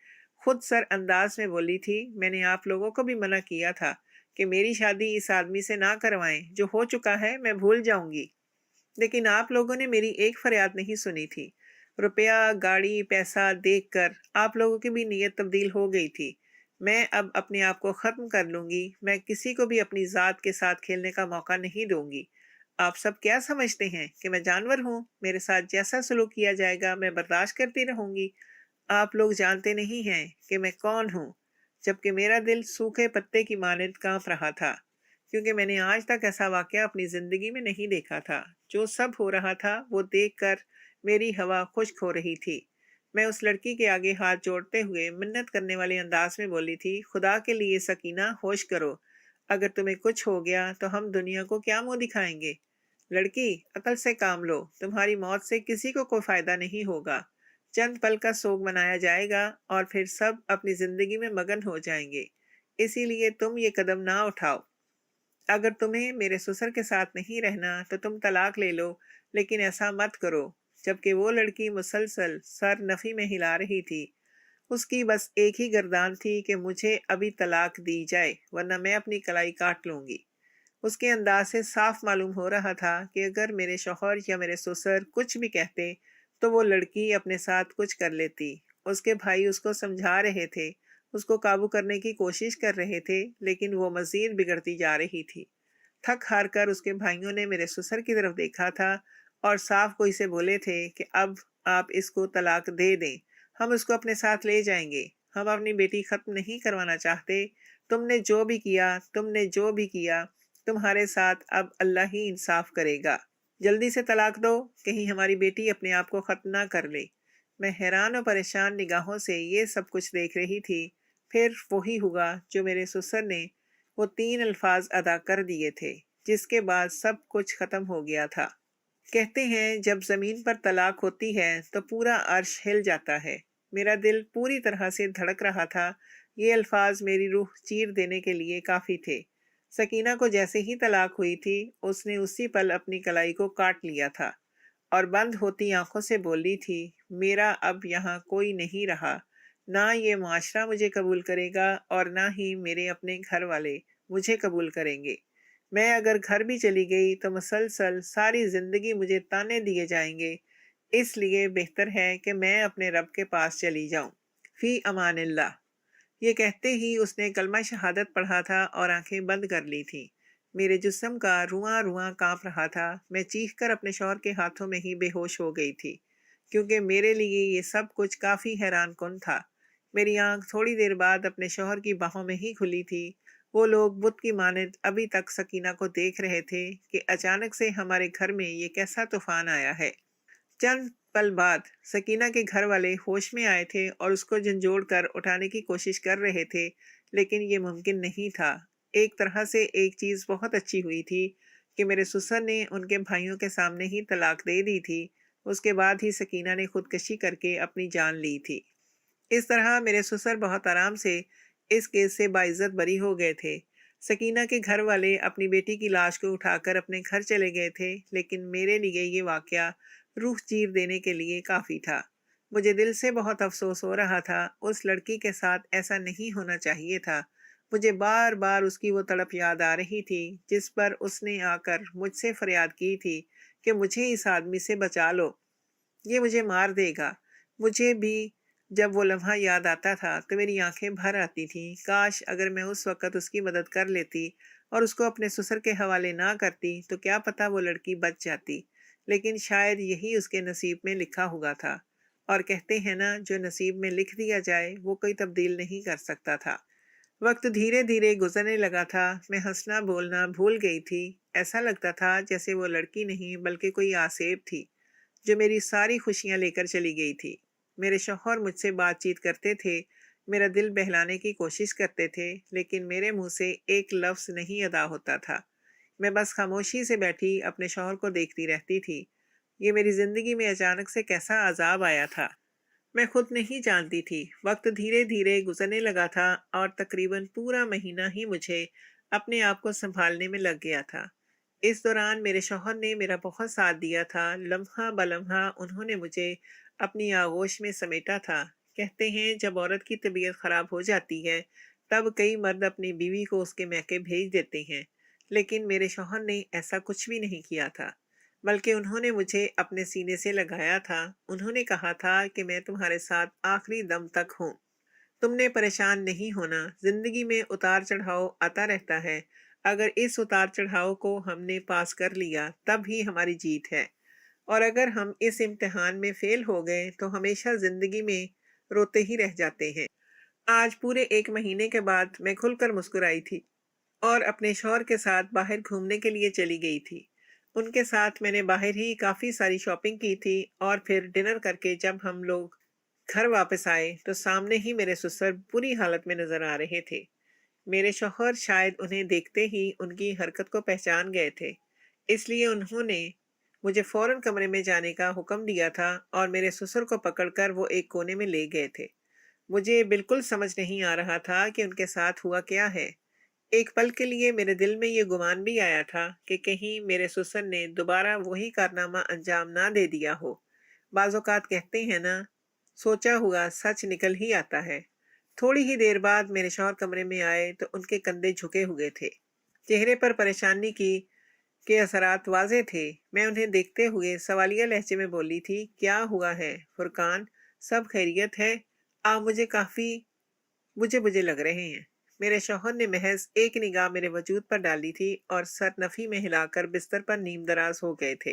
خود سر انداز میں بولی تھی، میں نے آپ لوگوں کو بھی منع کیا تھا کہ میری شادی اس آدمی سے نہ کروائیں، جو ہو چکا ہے میں بھول جاؤں گی، لیکن آپ لوگوں نے میری ایک فریاد نہیں سنی تھی۔ روپیہ، گاڑی، پیسہ دیکھ کر آپ لوگوں کی بھی نیت تبدیل ہو گئی تھی۔ میں اب اپنے آپ کو ختم کر لوں گی، میں کسی کو بھی اپنی ذات کے ساتھ کھیلنے کا موقع نہیں دوں گی۔ آپ سب کیا سمجھتے ہیں کہ میں جانور ہوں؟ میرے ساتھ جیسا سلوک کیا جائے گا میں برداشت کرتی رہوں گی۔ آپ لوگ جانتے نہیں ہیں کہ میں کون ہوں، جبکہ میرا دل سوکھے پتے کی مانند کانپ رہا تھا، کیونکہ میں نے آج تک ایسا واقعہ اپنی زندگی میں نہیں دیکھا تھا۔ جو سب ہو رہا تھا وہ دیکھ کر میری ہوا خشک ہو رہی تھی۔ میں اس لڑکی کے آگے ہاتھ جوڑتے ہوئے منت کرنے والے انداز میں بولی تھی، خدا کے لیے سکینہ ہوش کرو، اگر تمہیں کچھ ہو گیا تو ہم دنیا کو کیا منہ دکھائیں گے؟ لڑکی، عقل سے کام لو، تمہاری موت سے کسی کو کوئی فائدہ نہیں ہوگا، چند پل کا سوگ منایا جائے گا اور پھر سب اپنی زندگی میں مگن ہو جائیں گے، اسی لیے تم یہ قدم نہ اٹھاؤ۔ اگر تمہیں میرے سسر کے ساتھ نہیں رہنا تو تم طلاق لے لو، لیکن ایسا مت کرو۔ جبکہ وہ لڑکی مسلسل سر نفی میں ہلا رہی تھی۔ اس کی بس ایک ہی گردان تھی کہ مجھے ابھی طلاق دی جائے ورنہ میں اپنی کلائی کاٹ لوں گی۔ اس کے انداز سے صاف معلوم ہو رہا تھا کہ اگر میرے شوہر یا میرے سسر کچھ بھی کہتے تو وہ لڑکی اپنے ساتھ کچھ کر لیتی۔ اس کے بھائی اس کو سمجھا رہے تھے، اس کو قابو کرنے کی کوشش کر رہے تھے، لیکن وہ مزید بگڑتی جا رہی تھی۔ تھک ہار کر اس کے بھائیوں نے میرے سسر کی طرف دیکھا تھا اور صاف کوئی سے بولے تھے کہ اب آپ اس کو طلاق دے دیں، ہم اس کو اپنے ساتھ لے جائیں گے، ہم اپنی بیٹی ختم نہیں کروانا چاہتے، تم نے جو بھی کیا تمہارے ساتھ اب اللہ ہی انصاف کرے گا، جلدی سے طلاق دو، کہیں ہماری بیٹی اپنے آپ کو ختم نہ کر لے۔ मैं हैरान और परेशान निगाहों से ये सब कुछ देख रही थी। फिर वही हुआ जो मेरे ससुर ने वो 3 अल्फाज अदा कर दिए थे, जिसके बाद सब कुछ खत्म हो गया था। कहते हैं जब जमीन पर तलाक होती है तो पूरा अर्श हिल जाता है। मेरा दिल पूरी तरह से धड़क रहा था। ये अल्फाज मेरी रूह चीर देने के लिए काफी थे। सकीना को जैसे ही तलाक हुई थी, उसने उसी पल अपनी कलाई को काट लिया था और बंद होती आंखों से बोली थी, मेरा अब यहाँ कोई नहीं रहा। ना ये मुआशरा मुझे कबूल करेगा और ना ही मेरे अपने घर वाले मुझे कबूल करेंगे। मैं अगर घर भी चली गई तो मुसलसल सारी जिंदगी मुझे ताने दिए जाएंगे। इसलिए बेहतर है कि मैं अपने रब के पास चली जाऊं। फी अमानिल्लाह। ये कहते ही उसने कलमा शहादत पढ़ा था और आंखें बंद कर ली थी। मेरे जिस्म का रुआं रुआं कांप रहा था। मैं चीखकर अपने शौहर के हाथों में ही बेहोश हो गई थी, क्योंकि मेरे लिए ये सब कुछ काफी हैरान कुन था। मेरी आंख थोड़ी देर बाद अपने शौहर की बाहों में ही खुली थी। वो लोग बुत की मानद अभी तक सकीना को देख रहे थे कि अचानक से हमारे घर में ये कैसा तूफान आया है। चंद पल बाद सकीना के घर वाले होश में आए थे और उसको झंझोड़ कर उठाने की कोशिश कर रहे थे, लेकिन ये मुमकिन नहीं था। एक तरह से एक चीज़ बहुत अच्छी हुई थी कि मेरे ससुर ने उनके भाइयों के सामने ही तलाक दे दी थी। उसके बाद ही सकीना ने खुदकशी करके अपनी जान ली थी। इस तरह मेरे ससुर बहुत आराम से इस केस से बाइज्जत बरी हो गए थे। सकीना के घर वाले अपनी बेटी की लाश को उठाकर अपने घर चले गए थे, लेकिन मेरे लिए ये वाकया रूह चीर देने के लिए काफ़ी था। मुझे दिल से बहुत अफसोस हो रहा था। उस लड़की के साथ ऐसा नहीं होना चाहिए था। मुझे बार बार उसकी वो तड़प याद आ रही थी जिस पर उसने आकर मुझसे फरियाद की थी कि मुझे इस आदमी से बचा लो, ये मुझे मार देगा। मुझे भी जब वो लम्हा याद आता था तो मेरी आंखें भर आती थीं। काश अगर मैं उस वक़्त उसकी मदद कर लेती और उसको अपने ससुर के हवाले ना करती तो क्या पता वो लड़की बच जाती। लेकिन शायद यही उसके नसीब में लिखा हुआ था। और कहते हैं ना, जो नसीब में लिख दिया जाए वो कोई तब्दील नहीं कर सकता था। वक्त धीरे धीरे गुजरने लगा था। मैं हंसना बोलना भूल गई थी। ऐसा लगता था जैसे वो लड़की नहीं बल्कि कोई आसेब थी जो मेरी सारी खुशियां लेकर चली गई थी। मेरे शौहर मुझसे बातचीत करते थे, मेरा दिल बहलाने की कोशिश करते थे, लेकिन मेरे मुंह से एक लफ्ज नहीं अदा होता था। मैं बस खामोशी से बैठी अपने शौहर को देखती रहती थी। ये मेरी जिंदगी में अचानक से कैसा अजाब आया था, मैं खुद नहीं जानती थी। वक्त धीरे धीरे गुजरने लगा था और तकरीबन पूरा महीना ही मुझे अपने आप को संभालने में लग गया था। इस दौरान मेरे शौहर ने मेरा बहुत साथ दिया था। लम्हा बलम्हा उन्होंने मुझे अपनी आगोश में समेटा था। कहते हैं जब औरत की तबीयत खराब हो जाती है तब कई मर्द अपनी बीवी को उसके मैके भेज देते हैं, लेकिन मेरे शौहर ने ऐसा कुछ भी नहीं किया था। बल्कि उन्होंने मुझे अपने सीने से लगाया था। उन्होंने कहा था कि मैं तुम्हारे साथ आखिरी दम तक हूँ। तुमने परेशान नहीं होना। जिंदगी में उतार चढ़ाव आता रहता है। अगर इस उतार चढ़ाव को हमने पास कर लिया तब ही हमारी जीत है, और अगर हम इस इम्तिहान में फेल हो गए तो हमेशा जिंदगी में रोते ही रह जाते हैं। आज पूरे 1 महीने के बाद मैं खुलकर मुस्कुराई थी और अपने शौहर के साथ बाहर घूमने के लिए चली गई थी। उनके साथ मैंने बाहर ही काफ़ी सारी शॉपिंग की थी और फिर डिनर करके जब हम लोग घर वापस आए तो सामने ही मेरे ससुर बुरी हालत में नज़र आ रहे थे। मेरे शौहर शायद उन्हें देखते ही उनकी हरकत को पहचान गए थे, इसलिए उन्होंने मुझे फ़ौरन कमरे में जाने का हुक्म दिया था और मेरे ससुर को पकड़कर वो एक कोने में ले गए थे। मुझे बिल्कुल समझ नहीं आ रहा था कि उनके साथ हुआ क्या है। एक पल के लिए मेरे दिल में ये गुमान भी आया था कि कहीं मेरे ससुर ने दोबारा वही कारनामा अंजाम ना दे दिया हो। बाज़-औक़ात कहते हैं ना, सोचा हुआ सच निकल ही आता है। थोड़ी ही देर बाद मेरे शौहर कमरे में आए तो उनके कंधे झुके हुए थे। चेहरे पर परेशानी की के असरात वाज़ेह थे। मैं उन्हें देखते हुए सवालिया लहजे में बोली थी, क्या हुआ है फुरकान? सब खैरियत है? आप मुझे काफ़ी बुझे-बुझे लग रहे हैं। मेरे शौहर ने महज एक निगाह मेरे वजूद पर डाली थी और सर नफ़ी में हिलाकर बिस्तर पर नीम दराज हो गए थे।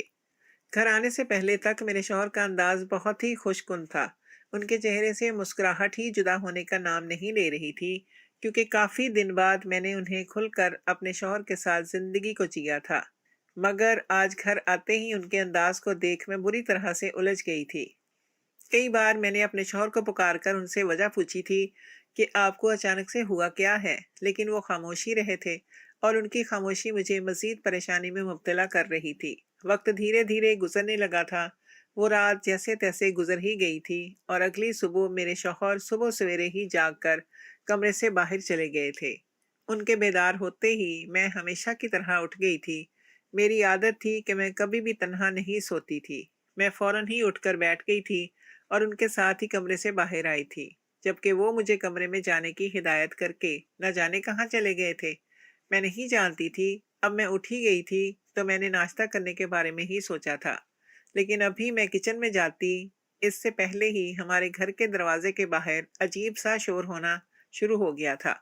घर आने से पहले तक मेरे शौहर का अंदाज बहुत ही खुशकुन था। उनके चेहरे से मुस्कुराहट ही जुदा होने का नाम नहीं ले रही थी, क्योंकि काफ़ी दिन बाद मैंने उन्हें खुलकर अपने शौहर के साथ ज़िंदगी को जिया था। मगर आज घर आते ही उनके अंदाज को देख मैं बुरी तरह से उलझ गई थी। कई बार मैंने अपने शौहर को पुकार कर उनसे वजह पूछी थी कि आपको अचानक से हुआ क्या है, लेकिन वो खामोश ही रहे थे और उनकी खामोशी मुझे मजीद परेशानी में मुब्तला कर रही थी। वक्त धीरे धीरे गुजरने लगा था। वो रात जैसे तैसे गुजर ही गई थी और अगली सुबह मेरे शौहर सुबह सवेरे ही जाग कर कमरे से बाहर चले गए थे। उनके बेदार होते ही मैं हमेशा की तरह उठ गई थी। मेरी आदत थी कि मैं कभी भी तन्हा नहीं सोती थी। मैं फौरन ही उठकर बैठ गई थी और उनके साथ ही कमरे से बाहर आई थी, जबकि वो मुझे कमरे में जाने की हिदायत करके न जाने कहाँ चले गए थे। मैं नहीं जानती थी। अब मैं उठ ही गई थी तो मैंने नाश्ता करने के बारे में ही सोचा था, लेकिन अभी मैं किचन में जाती इससे पहले ही हमारे घर के दरवाजे के बाहर अजीब सा शोर होना शुरू हो गया था।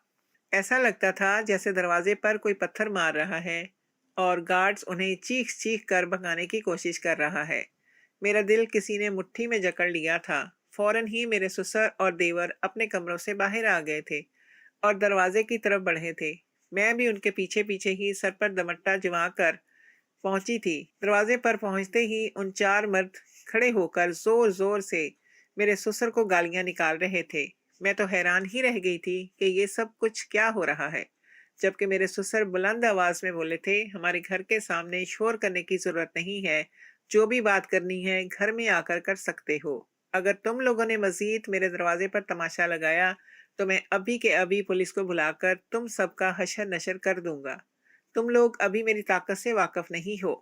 ऐसा लगता था जैसे दरवाजे पर कोई पत्थर मार रहा है और गार्ड्स उन्हें चीख चीख कर भगाने की कोशिश कर रहा है। मेरा दिल किसी ने मुट्ठी में जकड़ लिया था। फौरन ही मेरे ससुर और देवर अपने कमरों से बाहर आ गए थे और दरवाजे की तरफ बढ़े थे। मैं भी उनके पीछे पीछे ही सर पर दमट्टा जमा कर पहुंची थी। दरवाजे पर पहुंचते ही उन चार मर्द खड़े होकर जोर जोर से मेरे ससुर को गालियां निकाल रहे थे। मैं तो हैरान ही रह गई थी कि ये सब कुछ क्या हो रहा है, जबकि मेरे ससुर बुलंद आवाज में बोले थे, हमारे घर के सामने शोर करने की जरूरत नहीं है। जो भी बात करनी है घर में आकर कर सकते हो। अगर तुम लोगों ने मजीद मेरे दरवाजे पर तमाशा लगाया तो मैं अभी के अभी पुलिस को बुलाकर तुम सबका हशर नशर कर दूंगा। तुम लोग अभी मेरी ताकत से वाकिफ नहीं हो।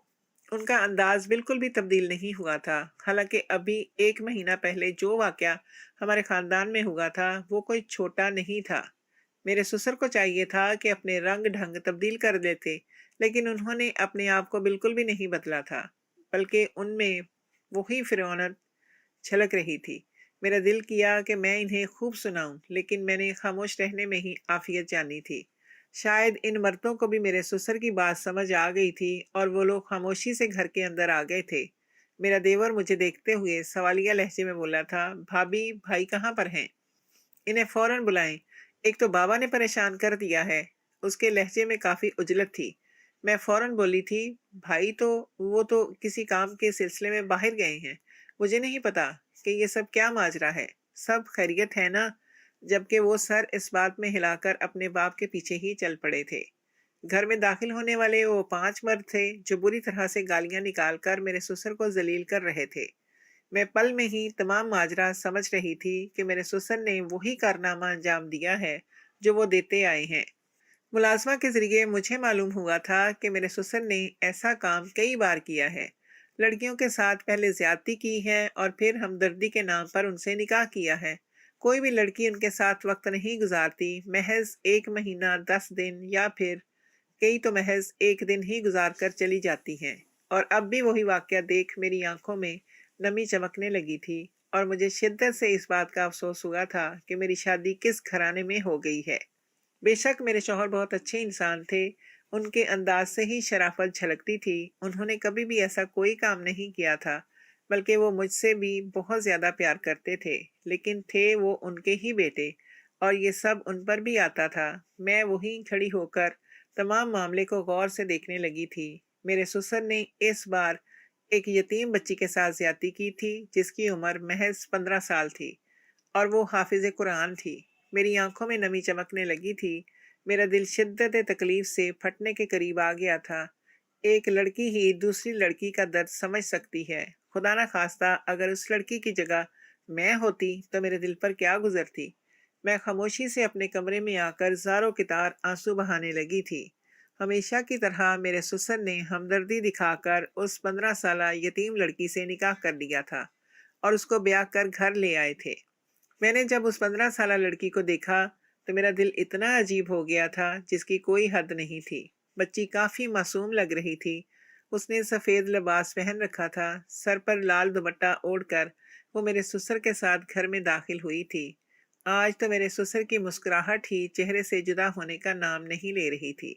उनका अंदाज बिल्कुल भी तब्दील नहीं हुआ था। हालांकि अभी 1 महीना पहले जो वाकया हमारे खानदान में हुआ था वो कोई छोटा नहीं था। मेरे ससुर को चाहिए था कि अपने रंग ढंग तब्दील कर देते, लेकिन उन्होंने अपने आप को बिल्कुल भी नहीं बदला था, बल्कि उनमें वही फिरौनत छलक रही थी। मेरा दिल किया कि मैं इन्हें खूब सुनाऊं, लेकिन मैंने खामोश रहने में ही आफियत जानी थी। शायद इन मर्दों को भी मेरे ससुर की बात समझ आ गई थी और वो लोग खामोशी से घर के अंदर आ गए थे। मेरा देवर मुझे देखते हुए सवालिया लहजे में बोला था, भाभी भाई कहाँ पर हैं? इन्हें फौरन बुलाएं। एक तो बाबा ने परेशान कर दिया है। उसके लहजे में काफी उजलत थी। मैं फौरन बोली थी, भाई तो वो तो किसी काम के सिलसिले में बाहर गए हैं। मुझे नहीं पता कि ये सब क्या माजरा है। सब खैरियत है ना? जबकि वो सर इस बात में हिलाकर अपने बाप के पीछे ही चल पड़े थे। घर में दाखिल होने वाले वो 5 मर्द थे जो बुरी तरह से गालियां निकालकर मेरे ससुर को जलील कर रहे थे। मैं पल में ही तमाम माजरा समझ रही थी कि मेरे ससुर ने वही कारनामा अंजाम दिया है जो वो देते आए हैं। मुलाजमा के जरिए मुझे मालूम हुआ था कि मेरे ससुर ने ऐसा काम कई बार किया है। लड़कियों के साथ पहले ज्यादती की है और फिर हमदर्दी के नाम पर उनसे निकाह किया है। कोई भी लड़की उनके साथ वक्त नहीं गुजारती। महज 1 महीना 10 दिन या फिर कई तो महज एक दिन ही गुजार कर चली जाती हैं। और अब भी वही वाकया देख मेरी आंखों में नमी चमकने लगी थी और मुझे शिद्दत से इस बात का अफसोस हुआ था कि मेरी शादी किस घराने में हो गई है। बेशक मेरे शौहर बहुत अच्छे इंसान थे। उनके अंदाज से ही शराफत झलकती थी। उन्होंने कभी भी ऐसा कोई काम नहीं किया था, बल्कि वो मुझसे भी बहुत ज्यादा प्यार करते थे। लेकिन थे वो उनके ही बेटे और ये सब उन पर भी आता था। मैं वहीं खड़ी होकर तमाम मामले को गौर से देखने लगी थी। मेरे ससुर ने इस बार एक यतीम बच्ची के साथ ज्यादती की थी जिसकी उम्र महज 15 साल थी और वो हाफिज कुरान थी। मेरी आंखों में नमी चमकने लगी थी। मेरा दिल शिद्दत तकलीफ से फटने के करीब आ गया था। एक लड़की ही दूसरी लड़की का दर्द समझ सकती है। खुदा ना खास्ता अगर उस लड़की की जगह मैं होती तो मेरे दिल पर क्या गुजरती। मैं खामोशी से अपने कमरे में आकर ज़ारों की तार आंसू बहाने लगी थी। हमेशा की तरह मेरे ससुर ने हमदर्दी दिखाकर उस 15 साल यतीम लड़की से निकाह कर लिया था और उसको ब्याह कर घर ले आए थे। मैंने जब उस 15 साल लड़की को देखा तो मेरा दिल इतना अजीब हो गया था जिसकी कोई हद नहीं थी। बच्ची काफी मासूम लग रही थी। उसने सफेद लिबास पहन रखा था। सर पर लाल दुपट्टा ओढ़कर वो मेरे ससुर के साथ घर में दाखिल हुई थी। आज तो मेरे ससुर की मुस्कुराहट ही चेहरे से जुदा होने का नाम नहीं ले रही थी।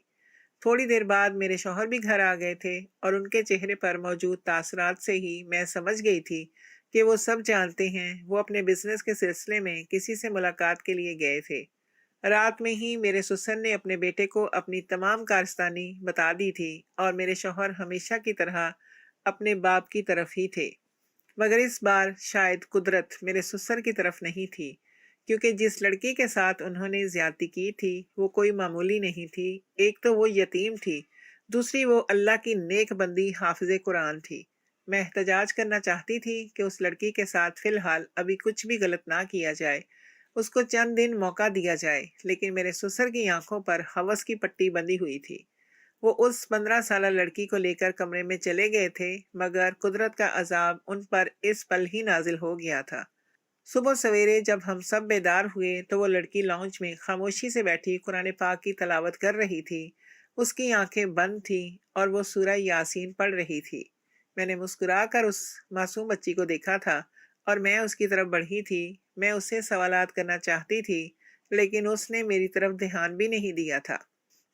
थोड़ी देर बाद मेरे शौहर भी घर आ गए थे और उनके चेहरे पर मौजूद तासरात से ही मैं समझ गई थी कि वो सब जानते हैं। वो अपने बिजनेस के सिलसिले में किसी से मुलाकात के लिए गए थे। रात में ही मेरे ससुर ने अपने बेटे को अपनी तमाम कारस्तानी बता दी थी और मेरे शौहर हमेशा की तरह अपने बाप की तरफ ही थे। مگر اس بار شاید قدرت میرے سسر کی طرف نہیں تھی، کیونکہ جس لڑکی کے ساتھ انہوں نے زیادتی کی تھی وہ کوئی معمولی نہیں تھی۔ ایک تو وہ یتیم تھی، دوسری وہ اللہ کی نیک بندی حافظ قرآن تھی۔ میں احتجاج کرنا چاہتی تھی کہ اس لڑکی کے ساتھ فی الحال ابھی کچھ بھی غلط نہ کیا جائے، اس کو چند دن موقع دیا جائے، لیکن میرے سسر کی آنکھوں پر ہوس کی پٹی بندھی ہوئی تھی۔ وہ اس 15 سالہ لڑکی کو لے کر کمرے میں چلے گئے تھے، مگر قدرت کا عذاب ان پر اس پل ہی نازل ہو گیا تھا۔ صبح سویرے جب ہم سب بیدار ہوئے تو وہ لڑکی لاؤنج میں خاموشی سے بیٹھی قرآن پاک کی تلاوت کر رہی تھی۔ اس کی آنکھیں بند تھیں اور وہ سورہ یاسین پڑھ رہی تھی۔ میں نے مسکرا کر اس معصوم بچی کو دیکھا تھا اور میں اس کی طرف بڑھی تھی۔ میں اس سے سوالات کرنا چاہتی تھی، لیکن اس نے میری طرف دھیان بھی نہیں دیا تھا۔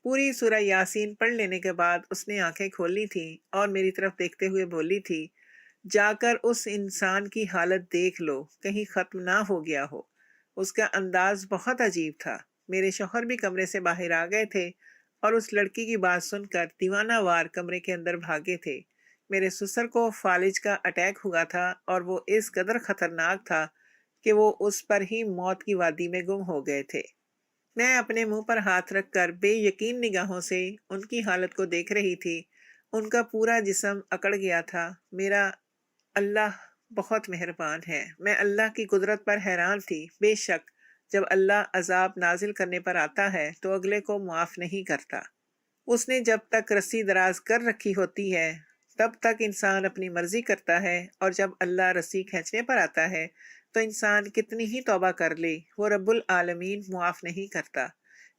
پوری سورہ یاسین پڑھ لینے کے بعد اس نے آنکھیں کھولی تھیں اور میری طرف دیکھتے ہوئے بولی تھی، جا کر اس انسان کی حالت دیکھ لو، کہیں ختم نہ ہو گیا ہو۔ اس کا انداز بہت عجیب تھا۔ میرے شوہر بھی کمرے سے باہر آ گئے تھے اور اس لڑکی کی بات سن کر دیوانہ وار کمرے کے اندر بھاگے تھے۔ میرے سسر کو فالج کا اٹیک ہوا تھا اور وہ اس قدر خطرناک تھا کہ وہ اس پر ہی موت کی وادی میں گم ہو گئے تھے۔ میں اپنے منہ پر ہاتھ رکھ کر بے یقین نگاہوں سے ان کی حالت کو دیکھ رہی تھی۔ ان کا پورا جسم اکڑ گیا تھا۔ میرا اللہ بہت مہربان ہے۔ میں اللہ کی قدرت پر حیران تھی۔ بے شک جب اللہ عذاب نازل کرنے پر آتا ہے تو اگلے کو معاف نہیں کرتا۔ اس نے جب تک رسی دراز کر رکھی ہوتی ہے تب تک انسان اپنی مرضی کرتا ہے، اور جب اللہ رسی کھینچنے پر آتا ہے تو انسان کتنی ہی توبہ کر لے، وہ رب العالمین معاف نہیں کرتا۔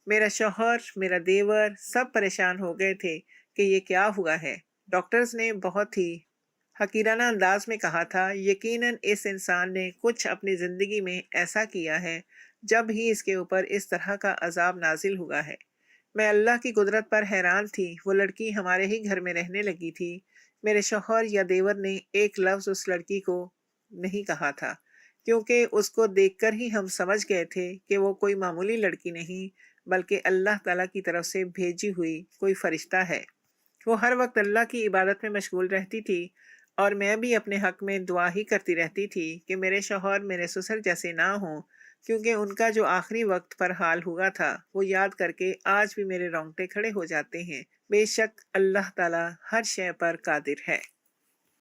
میرا شوہر، میرا دیور سب پریشان ہو گئے تھے کہ یہ کیا ہوا ہے۔ ڈاکٹرز نے بہت ہی حقیرانہ انداز میں کہا تھا، یقیناً اس انسان نے کچھ اپنی زندگی میں ایسا کیا ہے جب ہی اس کے اوپر اس طرح کا عذاب نازل ہوا ہے۔ میں اللہ کی قدرت پر حیران تھی۔ وہ لڑکی ہمارے ہی گھر میں رہنے لگی تھی۔ میرے شوہر یا دیور نے ایک لفظ اس لڑکی کو نہیں کہا تھا، کیونکہ اس کو دیکھ کر ہی ہم سمجھ گئے تھے کہ وہ کوئی معمولی لڑکی نہیں، بلکہ اللہ تعالیٰ کی طرف سے بھیجی ہوئی کوئی فرشتہ ہے۔ وہ ہر وقت اللہ کی عبادت میں مشغول رہتی تھی، اور میں بھی اپنے حق میں دعا ہی کرتی رہتی تھی کہ میرے شوہر میرے سسر جیسے نہ ہوں، کیونکہ ان کا جو آخری وقت پر حال ہوا تھا وہ یاد کر کے آج بھی میرے رونگٹے کھڑے ہو جاتے ہیں۔ بے شک اللہ تعالیٰ ہر شے پر قادر ہے۔